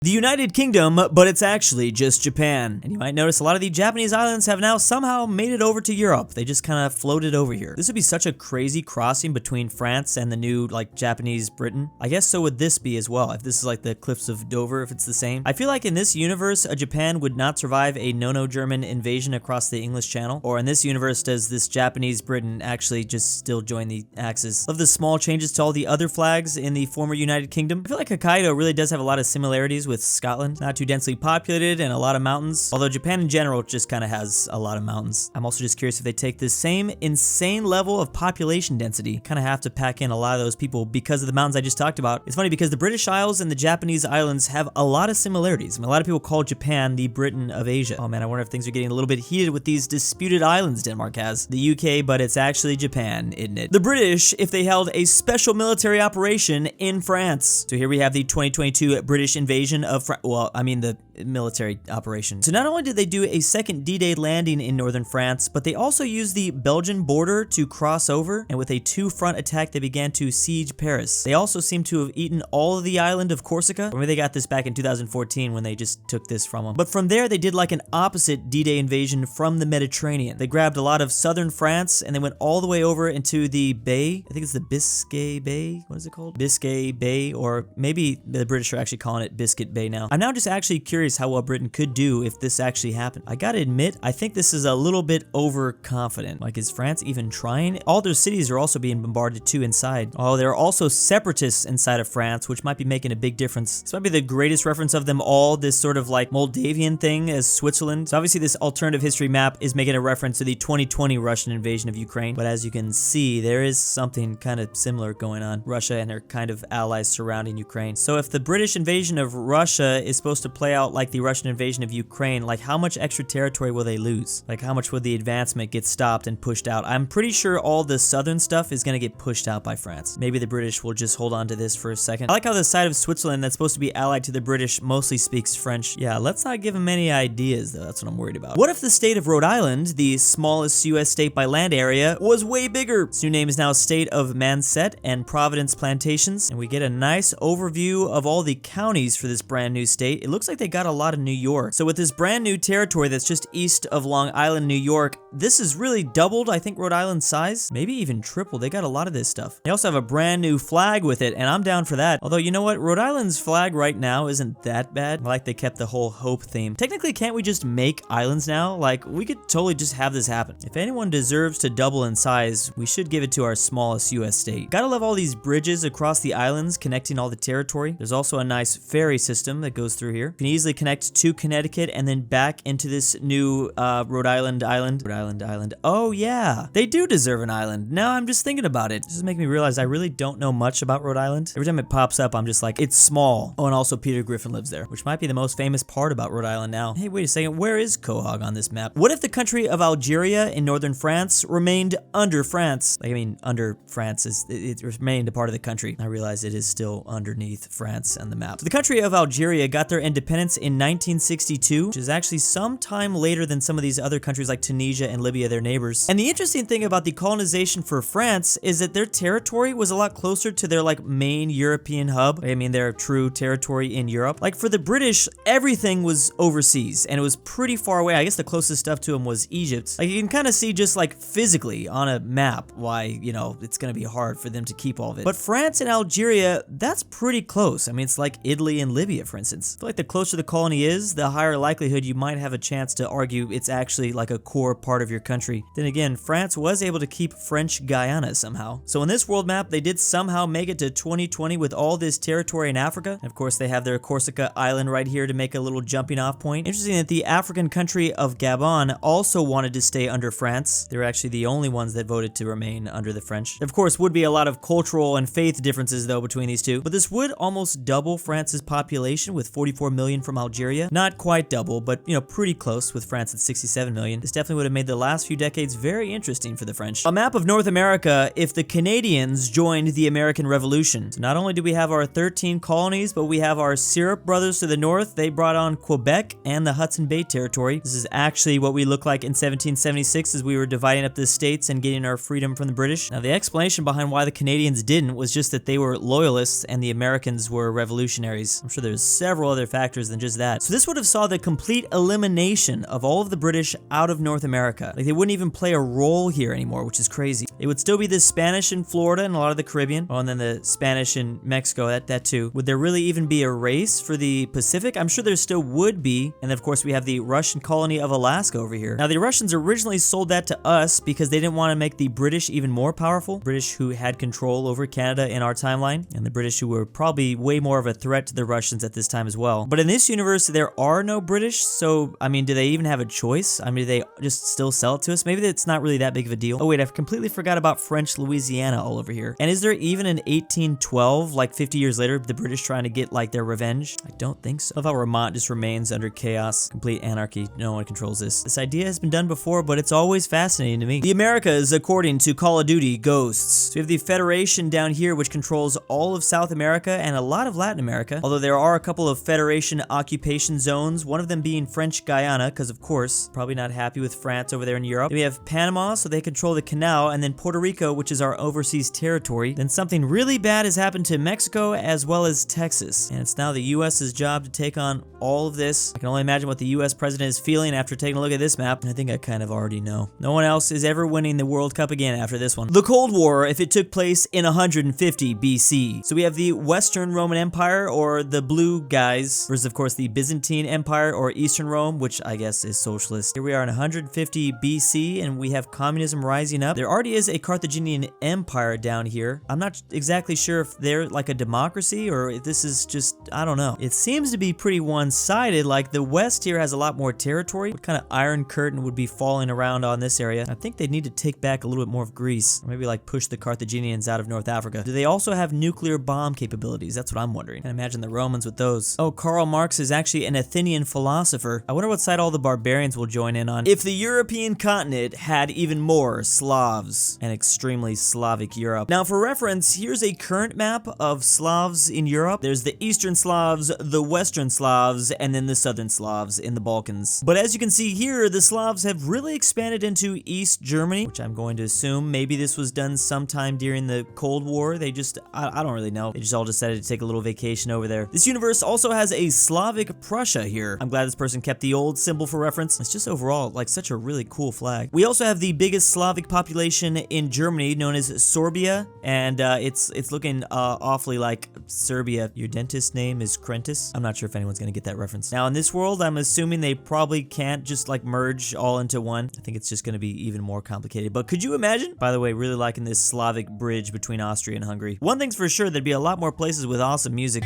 The United Kingdom, but it's actually just Japan. And you might notice a lot of the Japanese islands have now somehow made it over to Europe. They just kind of floated over here. This would be such a crazy crossing between France and the new, like, Japanese Britain. I guess so would this be as well, if this is like the Cliffs of Dover, if it's the same. I feel like in this universe, a Japan would not survive a Nono-German invasion across the English Channel. Or in this universe, does this Japanese Britain actually just still join the Axis? Love the small changes to all the other flags in the former United Kingdom. I feel like Hokkaido really does have a lot of similarities with Scotland. Not too densely populated and a lot of mountains, although Japan in general just kind of has a lot of mountains. I'm also just curious if they take this same insane level of population density, kind of have to pack in a lot of those people because of the mountains I just talked about. It's funny because the British Isles and the Japanese islands have a lot of similarities. I mean, a lot of people call Japan the Britain of Asia. Oh man, I wonder if things are getting a little bit heated with these disputed islands Denmark has. The UK, but it's actually Japan, isn't it? The British, if they held a special military operation in France. So here we have the 2022 British invasion of France. Well, I mean the military operation. So not only did they do a second D-Day landing in northern France, but they also used the Belgian border to cross over, and with a two-front attack they began to siege Paris. They also seem to have eaten all of the island of Corsica. Or maybe they got this back in 2014 when they just took this from them. But from there they did like an opposite D-Day invasion from the Mediterranean. They grabbed a lot of southern France and they went all the way over into the bay. I think it's the Biscay Bay. What is it called? Biscay Bay, or maybe the British are actually calling it Biscuit Bay now. I'm now just actually curious how well Britain could do if this actually happened. I gotta admit, I think this is a little bit overconfident. Like, is France even trying? All their cities are also being bombarded too inside. Oh, there are also separatists inside of France, which might be making a big difference. This might be the greatest reference of them all, this sort of like Moldavian thing as Switzerland. So obviously this alternative history map is making a reference to the 2020 Russian invasion of Ukraine. But as you can see, there is something kind of similar going on. Russia and their kind of allies surrounding Ukraine. So if the British invasion of Russia is supposed to play out like the Russian invasion of Ukraine, like how much extra territory will they lose? Like how much would the advancement get stopped and pushed out? I'm pretty sure all the southern stuff is going to get pushed out by France. Maybe the British will just hold on to this for a second. I like how the side of Switzerland that's supposed to be allied to the British mostly speaks French. Yeah, let's not give them any ideas though. That's what I'm worried about. What if the state of Rhode Island, the smallest US state by land area, was way bigger? Its new name is now State of Manset and Providence Plantations, and we get a nice overview of all the counties for this brand new state. It looks like they got a lot of New York. So with this brand new territory that's just east of Long Island, New York, this is really doubled, I think, Rhode Island's size. Maybe even tripled. They got a lot of this stuff. They also have a brand new flag with it, and I'm down for that. Although, you know what? Rhode Island's flag right now isn't that bad. I like they kept the whole hope theme. Technically, can't we just make islands now? Like, we could totally just have this happen. If anyone deserves to double in size, we should give it to our smallest US state. Gotta love all these bridges across the islands connecting all the territory. There's also a nice ferry system that goes through here. You can easily connect to Connecticut and then back into this new Rhode Island island. Rhode Island island. Oh yeah, they do deserve an island. Now I'm just thinking about it. This is making me realize I really don't know much about Rhode Island. Every time it pops up, I'm just like, it's small. Oh, and also Peter Griffin lives there, which might be the most famous part about Rhode Island now. Hey, wait a second, where is Quahog on this map? What if the country of Algeria in northern France remained under France? Like, I mean, under France, it remained a part of the country. I realize it is still underneath France on the map. So the country of Algeria got their independence in 1962, which is actually some time later than some of these other countries like Tunisia and Libya, their neighbors. And the interesting thing about the colonization for France is that their territory was a lot closer to their like main European hub. I mean, their true territory in Europe. Like for the British, everything was overseas and it was pretty far away. I guess the closest stuff to them was Egypt. Like you can kind of see just like physically on a map why, you know, it's going to be hard for them to keep all of it. But France and Algeria, that's pretty close. I mean, it's like Italy and Libya, for instance. I feel like the closer the colony is, the higher likelihood you might have a chance to argue it's actually like a core part of your country. Then again, France was able to keep French Guyana somehow. So in this world map, they did somehow make it to 2020 with all this territory in Africa. And of course, they have their Corsica island right here to make a little jumping off point. Interesting that the African country of Gabon also wanted to stay under France. They were actually the only ones that voted to remain under the French. There, of course, would be a lot of cultural and faith differences though between these two, but this would almost double France's population with 44 million from Algeria. Not quite double, but you know, pretty close with France at 67 million. This definitely would have made the last few decades very interesting for the French. A map of North America if the Canadians joined the American Revolution. So not only do we have our 13 colonies, but we have our Syrup brothers to the north. They brought on Quebec and the Hudson Bay Territory. This is actually what we look like in 1776 as we were dividing up the states and getting our freedom from the British. Now the explanation behind why the Canadians didn't was just that they were loyalists and the Americans were revolutionaries. I'm sure there's several other factors than just that. So this would have saw the complete elimination of all of the British out of North America. Like they wouldn't even play a role here anymore, which is crazy. It would still be the Spanish in Florida and a lot of the Caribbean. Oh, and then the Spanish in Mexico, that too. Would there really even be a race for the Pacific? I'm sure there still would be. And of course we have the Russian colony of Alaska over here. Now the Russians originally sold that to us because they didn't want to make the British even more powerful. British who had control over Canada in our timeline, and the British who were probably way more of a threat to the Russians at this time as well. But in this universe there are no British, so I mean, do they even have a choice? I mean, do they just still sell it to us? Maybe it's not really that big of a deal. Oh wait, I've completely forgot about French Louisiana all over here. And is there even an 1812, like 50 years later, the British trying to get like their revenge? I don't think so. I love how Vermont just remains under chaos, complete anarchy. No one controls this. This idea has been done before, but it's always fascinating to me. The Americas, according to Call of Duty Ghosts. So we have the Federation down here, which controls all of South America and a lot of Latin America. Although there are a couple of Federation occupation zones, one of them being French Guyana, because of course, probably not happy with France over there in Europe. Then we have Panama, so they control the canal, and then Puerto Rico, which is our overseas territory. Then something really bad has happened to Mexico as well as Texas. And it's now the US's job to take on all of this. I can only imagine what the US president is feeling after taking a look at this map. I think I kind of already know. No one else is ever winning the World Cup again after this one. The Cold War, if it took place in 150 BC. So we have the Western Roman Empire, or the blue guys, versus of course the Byzantine Empire, or Eastern Rome, which I guess is socialist. Here we are in 150 BC, and we have communism rising up. There already is a Carthaginian Empire down here. I'm not exactly sure if they're like a democracy, or if this is just, I don't know. It seems to be pretty one-sided. Like the West here has a lot more territory. What kind of Iron Curtain would be falling around on this area? I think they need to take back a little bit more of Greece, or maybe like push the Carthaginians out of North Africa. Do they also have nuclear bomb capabilities? That's what I'm wondering. I can imagine the Romans with those. Oh, Karl Marx is actually an Athenian philosopher. I wonder what side all the barbarians will join in on. If the European continent had even more Slavs, and extremely Slavic Europe. Now for reference, here's a current map of Slavs in Europe. There's the Eastern Slavs, the Western Slavs, and then the Southern Slavs in the Balkans. But as you can see here, the Slavs have really expanded into East Germany, which I'm going to assume maybe this was done sometime during the Cold War. They just, I don't really know. They just all decided to take a little vacation over there. This universe also has a Slavic Prussia here. I'm glad this person kept the old symbol for reference. It's just overall like such a really cool flag. We also have the biggest Slavic population in Germany, known as Sorbia, and it's looking awfully like Serbia. Your dentist name is Krentis. I'm not sure if anyone's gonna get that reference. Now in this world, I'm assuming they probably can't just like merge all into one. I think it's just gonna be even more complicated. But could you imagine? By the way, really liking this Slavic bridge between Austria and Hungary. One thing's for sure, there'd be a lot more places with awesome music.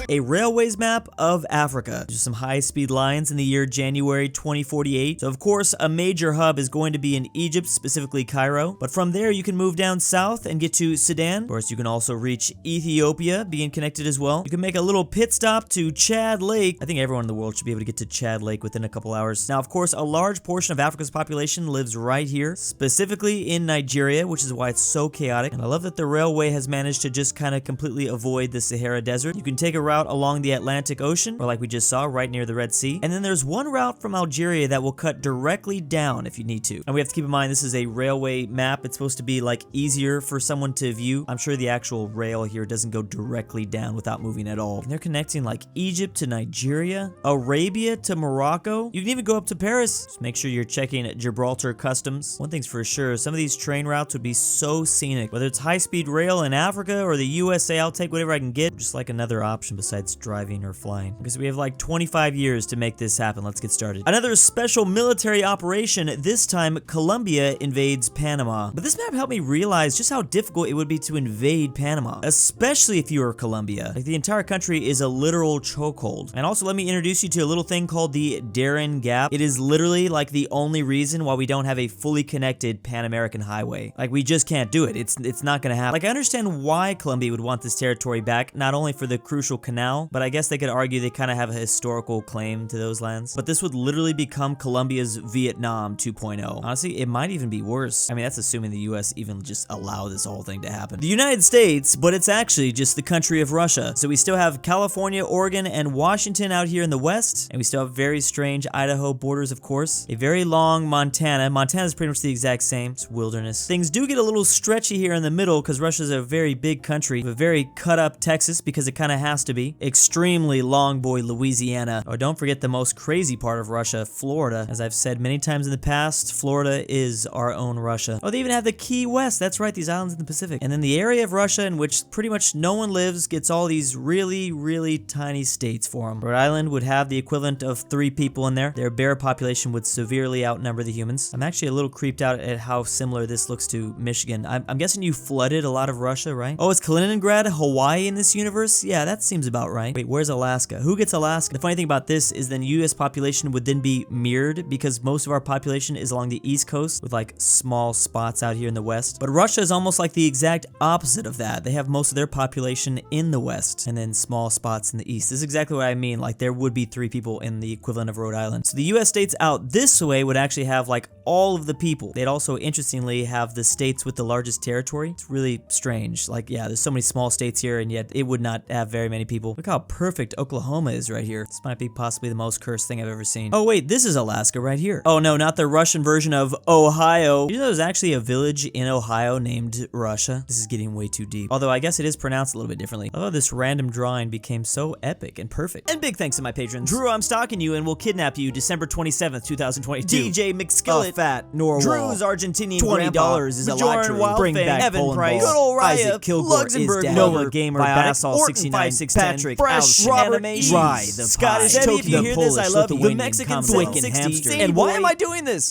A railways map of Africa. There's some high-speed lines in the year January 2048. So of course, a major hub is going to be in Egypt, specifically Cairo. But from there, you can move down south and get to Sudan. Of course, you can also reach Ethiopia, being connected as well. You can make a little pit stop to Chad Lake. I think everyone in the world should be able to get to Chad Lake within a couple hours. Now, of course, a large portion of Africa's population lives right here, specifically in Nigeria, which is why it's so chaotic. And I love that the railway has managed to just kind of completely avoid the Sahara Desert. You can take a route along the Atlantic Ocean, or like we just saw, right near the Red Sea. And then there's one route from Algeria that will cut directly down if you need to. And we have to keep in mind, this is a railway map. It's supposed to be like easier for someone to view. I'm sure the actual rail here doesn't go directly down without moving at all. And they're connecting like Egypt to Nigeria, Arabia to Morocco. You can even go up to Paris. Just make sure you're checking Gibraltar customs. One thing's for sure, some of these train routes would be so scenic. Whether it's high-speed rail in Africa or the USA, I'll take whatever I can get. Just like another option besides driving or flying. Because we have like 25 years to make this happen. Let's get started. Another special military operation. This time, Colombia invades Panama. But this map helped me realize just how difficult it would be to invade Panama, especially if you were Colombia. Like the entire country is a literal chokehold. And also let me introduce you to a little thing called the Darien Gap. It is literally like the only reason why we don't have a fully connected Pan-American highway. Like we just can't do it. It's not gonna happen. Like I understand why Colombia would want this territory back, not only for the crucial Canal, but I guess they could argue they kind of have a historical claim to those lands. But this would literally become Colombia's Vietnam 2.0. Honestly, it might even be worse. I mean, that's assuming the US even just allow this whole thing to happen. The United States, but it's actually just the country of Russia. So we still have California, Oregon, and Washington out here in the west, and we still have very strange Idaho borders, of course. A very long Montana. Montana's pretty much the exact same. It's wilderness. Things do get a little stretchy here in the middle because Russia's a very big country. A very cut up Texas because it kind of has to be. Extremely long boy Louisiana. Or don't forget the most crazy part of Russia, Florida. As I've said many times in the past, Florida is our own Russia. Oh, they even have the Key West. That's right, these islands in the Pacific. And then the area of Russia in which pretty much no one lives gets all these really, really tiny states for them. Rhode Island would have the equivalent of 3 people in there. Their bear population would severely outnumber the humans. I'm actually a little creeped out at how similar this looks to Michigan. I'm guessing you flooded a lot of Russia, right? Oh, is Kaliningrad Hawaii in this universe? Yeah, that seems about right. Wait, where's Alaska? Who gets Alaska? The funny thing about this is then US population would then be mirrored because most of our population is along the East Coast with like small spots out here in the West. But Russia is almost like the exact opposite of that. They have most of their population in the West and then small spots in the East. This is exactly what I mean. Like there would be 3 people in the equivalent of Rhode Island. So the US states out this way would actually have like all of the people. They'd also interestingly have the states with the largest territory. It's really strange. Like, yeah, there's so many small states here and yet it would not have very many people. Look how perfect Oklahoma is right here. This might be possibly the most cursed thing I've ever seen. Oh wait, this is Alaska right here. Oh no, not the Russian version of Ohio. You know there's actually a village in Ohio named Russia? This is getting way too deep. Although I guess it is pronounced a little bit differently. Although this random drawing became so epic and perfect. And big thanks to my patrons. Drew, I'm stalking you and will kidnap you December 27th, 2022. DJ McSkillet. aPhatNarwhal. Drew's Argentinian $20 is a luxury. Bjarne Bring Wildfang. back Evan Pryce. GoodOldRyah. Isaac Kilgore is Luxembourg dead. Lover. Noah Gamer. Veiotic. Bassall Ortin 69. 5610. Patrick. Phresh Allison. Animations. RyeThePie. Scottish Tokyo. If you hear this, I love you. The Lithuanian. Mexican Commonwealth. Twickenhamster. ZaneyBoi. And why am I doing this?